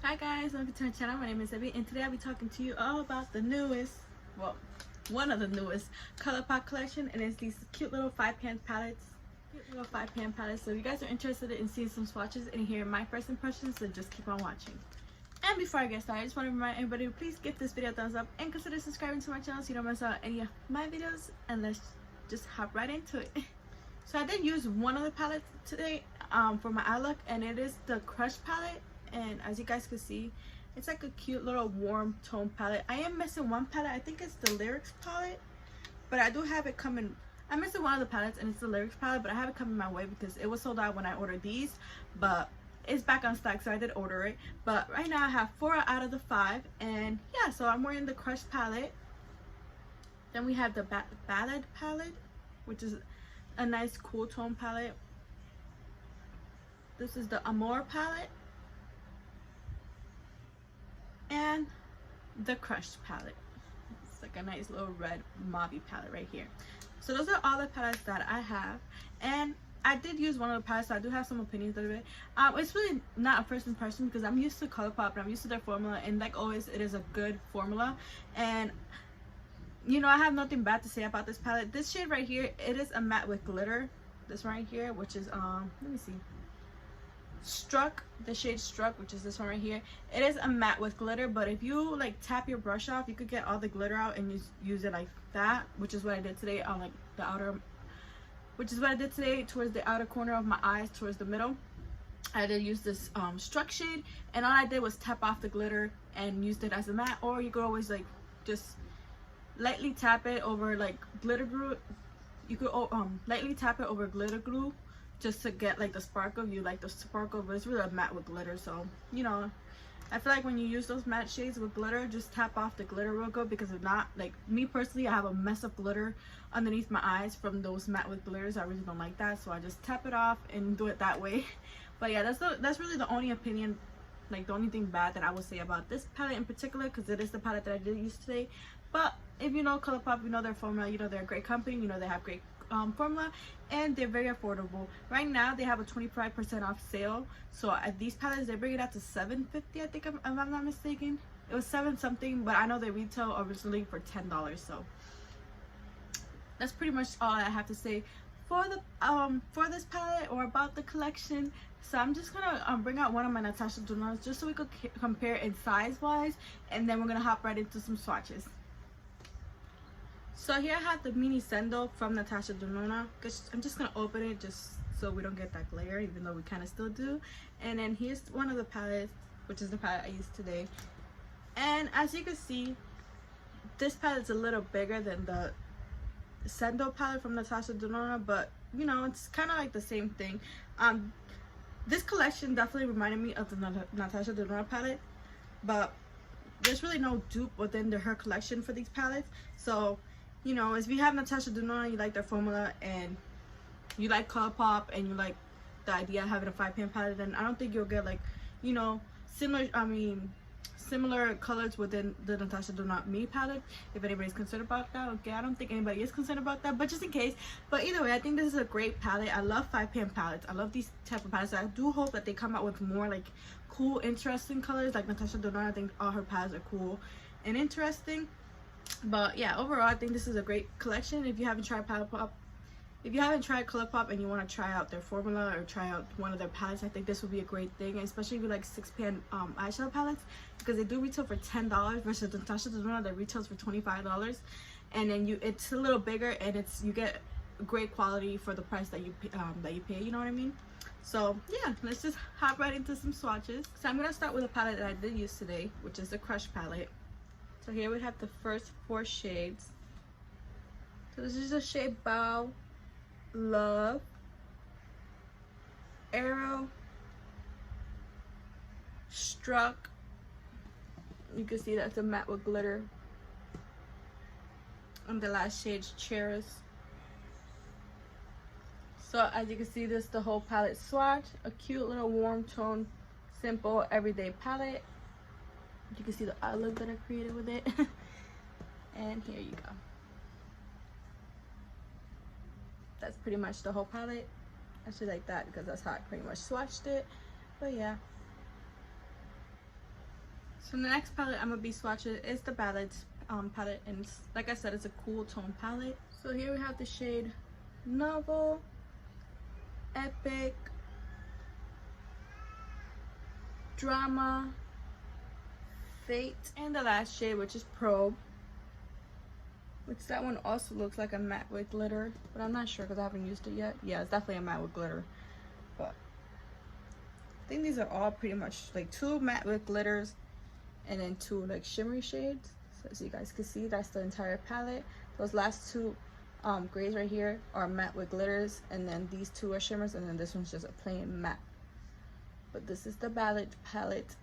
Hi guys, welcome to my channel. My name is Abby and today I'll be talking to you all about the newest, well, one of the newest Colourpop collection, and it's these cute little 5-pan palettes. So if you guys are interested in seeing some swatches and hearing my first impressions, then just keep on watching. And before I get started, I just want to remind everybody to please give this video a thumbs up and consider subscribing to my channel so you don't miss out on any of my videos, and let's just hop right into it. So I did use one of the palettes today for my eye look, and it is the Crush palette. And as you guys can see, it's like a cute little warm tone palette. I am missing one palette. I think it's the Lyrics palette, but I do have it coming. I'm missing one of the palettes and it's the Lyrics palette, but I have it coming my way because it was sold out when I ordered these, but it's back on stock, so I did order it. But right now I have 4 out of the 5, and yeah, so I'm wearing the Crush palette. Then we have the Ballad palette, which is a nice cool tone palette. This is the Amore palette and the Crush palette. It's like a nice little red mauvey palette right here. So those are all the palettes that I have, and I did use one of the palettes, so I do have some opinions of it. It's really not a first impression because I'm used to Colourpop and I'm used to their formula, and like always it is a good formula, and you know, I have nothing bad to say about this palette. This shade right here, it is a matte with glitter. This right here, which is let me see, Struck, the shade Struck, which is this one right here. It is a matte with glitter, but if you like tap your brush off, you could get all the glitter out and use it like that, which is what I did today on like the outer, which is what I did today towards the outer corner of my eyes, towards the middle. I did use this Struck shade, and all I did was tap off the glitter and used it as a matte, or you could always like just lightly tap it over like glitter glue. You could lightly tap it over glitter glue just to get like the sparkle. You like the sparkle, but it's really a matte with glitter. So you know, I feel like when you use those matte shades with glitter, just tap off the glitter real good, because if not, like me personally, I have a mess of glitter underneath my eyes from those matte with glitters. I really don't like that, so I just tap it off and do it that way. But yeah, that's really the only opinion, like the only thing bad that I would say about this palette in particular, because it is the palette that I did use today. But if you know Colourpop, you know their formula, you know they're a great company, you know they have great formula, and they're very affordable. Right now they have a 25% off sale, so at these palettes they bring it out to $7.50, I think, if I'm not mistaken. It was 7 something, but I know they retail originally for $10. So that's pretty much all I have to say for the for this palette or about the collection. So I'm just gonna bring out one of my Natasha Denonas just so we could compare in size wise, and then we're gonna hop right into some swatches. So here I have the mini sandal from Natasha Denona. I'm just gonna open it just so we don't get that glare, even though we kind of still do. And then here's one of the palettes, which is the palette I used today. And as you can see, this palette's a little bigger than the sandal palette from Natasha Denona, but you know, it's kind of like the same thing. This collection definitely reminded me of the Natasha Denona palette, but there's really no dupe within her collection for these palettes. So you know, if you have Natasha Denona, you like their formula, and you like Colourpop, and you like the idea of having a 5-pan palette, then I don't think you'll get like, you know, similar colors within the Natasha Denona Me palette, if anybody's concerned about that. Okay, I don't think anybody is concerned about that, but just in case. But either way, I think this is a great palette. I love 5-pan palettes. I love these type of palettes. I do hope that they come out with more like cool, interesting colors like Natasha Denona. I think all her palettes are cool and interesting. But yeah, overall I think this is a great collection. If you haven't tried Colourpop, and you want to try out their formula or try out one of their palettes, I think this would be a great thing, especially if you like 6-pan eyeshadow palettes, because they do retail for $10 versus Natasha Denona that retails for $25. And then it's a little bigger, and you get great quality for the price that you pay, you know what I mean? So yeah, let's just hop right into some swatches. So I'm gonna start with a palette that I did use today, which is the Crush palette. So here we have the first 4 shades. So this is the shade Bow, Love, Arrow, Struck. You can see that's a matte with glitter. And the last shade's Cherish. So as you can see, this is the whole palette swatch. A cute little warm tone, simple, everyday palette. You can see the eye look that I created with it. And here you go. That's pretty much the whole palette. I should like that because that's how I pretty much swatched it. But yeah, So the next palette I'm gonna be swatching is the Ballads palette, and like I said, it's a cool tone palette. So here we have the shade Novel, Epic, Drama, Fate, and the last shade, which is Probe, which that one also looks like a matte with glitter, but I'm not sure because I haven't used it yet. Yeah, it's definitely a matte with glitter, but I think these are all pretty much like 2 matte with glitters and then 2 like shimmery shades. So as you guys can see, that's the entire palette. Those last 2 grays right here are matte with glitters, and then these 2 are shimmers, and then this one's just a plain matte. But this is the Ballad palette.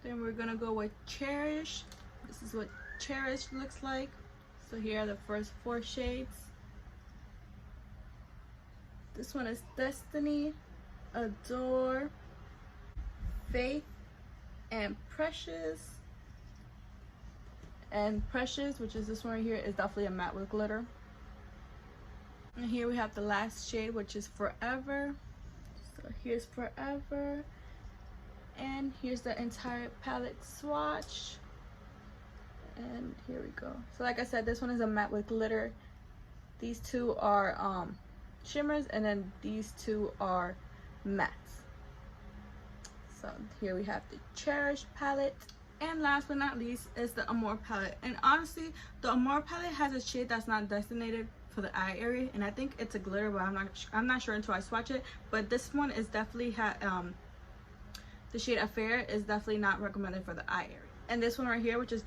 Then we're gonna go with Cherish. This is what Cherish looks like. So here are the first 4 shades. This one is Destiny, Adore, Faith, and Precious. And Precious, which is this one right here, is definitely a matte with glitter. And here we have the last shade, which is Forever. So here's Forever, and here's the entire palette swatch, and here we go. So like I said, this one is a matte with glitter. These 2 are shimmers, and then these 2 are mattes. So here we have the Cherish palette, and last but not least is the Amore palette. And honestly, the Amore palette has a shade that's not designated for the eye area, and I think it's a glitter, but I'm not sure until I swatch it. But this one is definitely the shade Affair is definitely not recommended for the eye area. And this one right here, which is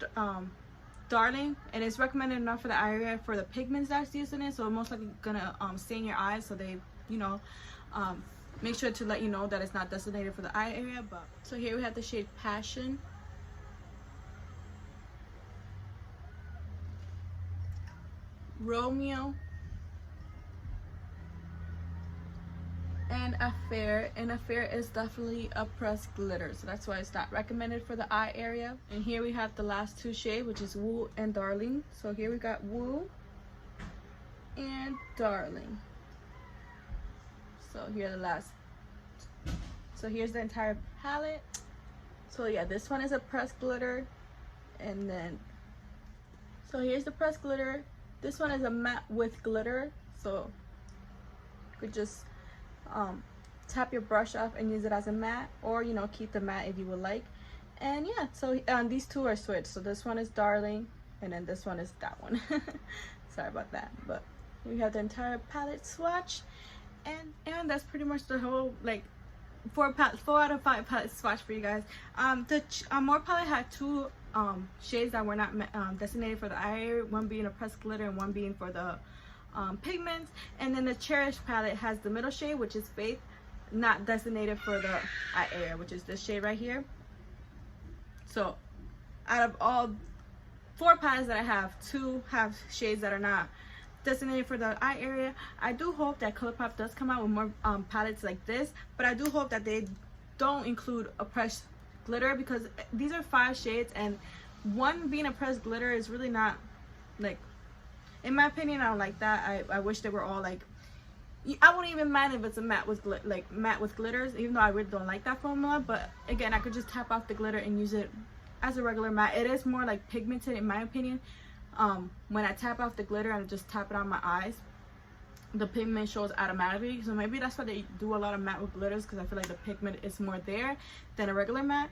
Darling, and it's recommended enough for the eye area for the pigments that's used in it, so it's most likely gonna stain your eyes, so they, you know, make sure to let you know that it's not designated for the eye area. But so here we have the shade Passion, Romeo, and Affair. And Affair is definitely a pressed glitter, so that's why it's not recommended for the eye area. And here we have the last 2 shades, which is Woo and Darling. So here we got Woo and Darling. So here are the last. So here's the entire palette. So yeah, this one is a pressed glitter, and then so here's the pressed glitter. This one is a matte with glitter, so you could just tap your brush off and use it as a matte, or you know, keep the matte if you would like. And yeah, so these 2 are switched. So this one is Darling, and then this one is that one. Sorry about that, but we have the entire palette swatch, and that's pretty much the whole like 4 out of 5 palette swatch for you guys. The Amore palette had 2 shades that were not designated for the eye area, one being a pressed glitter and one being for the pigments. And then the Cherish palette has the middle shade, which is Faith, not designated for the eye area, which is this shade right here. So out of all 4 palettes that I have, 2 have shades that are not designated for the eye area. I do hope that Colourpop does come out with more palettes like this, but I do hope that they don't include a pressed glitter, because these are 5 shades, and one being a pressed glitter is really not, like, in my opinion, I don't like that. I wish they were all like, I wouldn't even mind if it's a matte with matte with glitters, even though I really don't like that formula. But again, I could just tap off the glitter and use it as a regular matte. It is more like pigmented in my opinion. When I tap off the glitter and just tap it on my eyes, the pigment shows automatically. So maybe that's why they do a lot of matte with glitters, because I feel like the pigment is more there than a regular matte,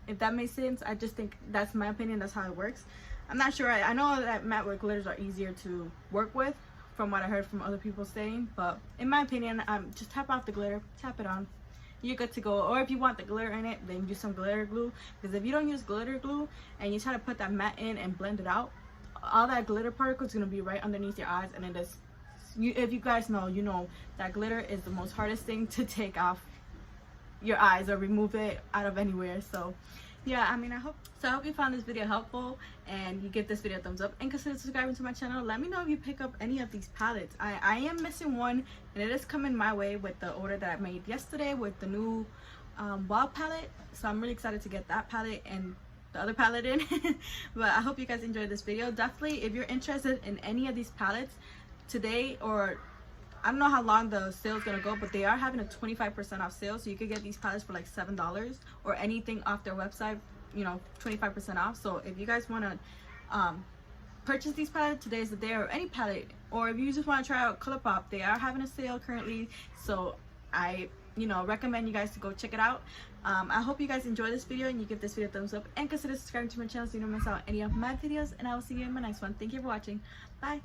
if that makes sense. I just think that's my opinion, that's how it works. I'm not sure. I know that matte with glitters are easier to work with from what I heard from other people saying, but in my opinion, just tap off the glitter, tap it on, you're good to go. Or if you want the glitter in it, then use some glitter glue, because if you don't use glitter glue and you try to put that matte in and blend it out, all that glitter particle is going to be right underneath your eyes, and it is, if you guys know, you know that glitter is the most hardest thing to take off your eyes or remove it out of anywhere. So yeah, I mean, I hope you found this video helpful, and you give this video a thumbs up and consider subscribing to my channel. Let me know if you pick up any of these palettes. I am missing one, and it is coming my way with the order that I made yesterday with the new Wild palette, so I'm really excited to get that palette and the other palette in. But I hope you guys enjoyed this video. Definitely, if you're interested in any of these palettes today, or I don't know how long the sale is gonna go, but they are having a 25% off sale, so you could get these palettes for like $7, or anything off their website you know, 25% off. So if you guys want to purchase these palettes, today is the day, or any palette, or if you just want to try out Colourpop, they are having a sale currently, so I, you know, recommend you guys to go check it out. I hope you guys enjoy this video and you give this video a thumbs up and consider subscribing to my channel so you don't miss out any of my videos, and I will see you in my next one. Thank you for watching. Bye.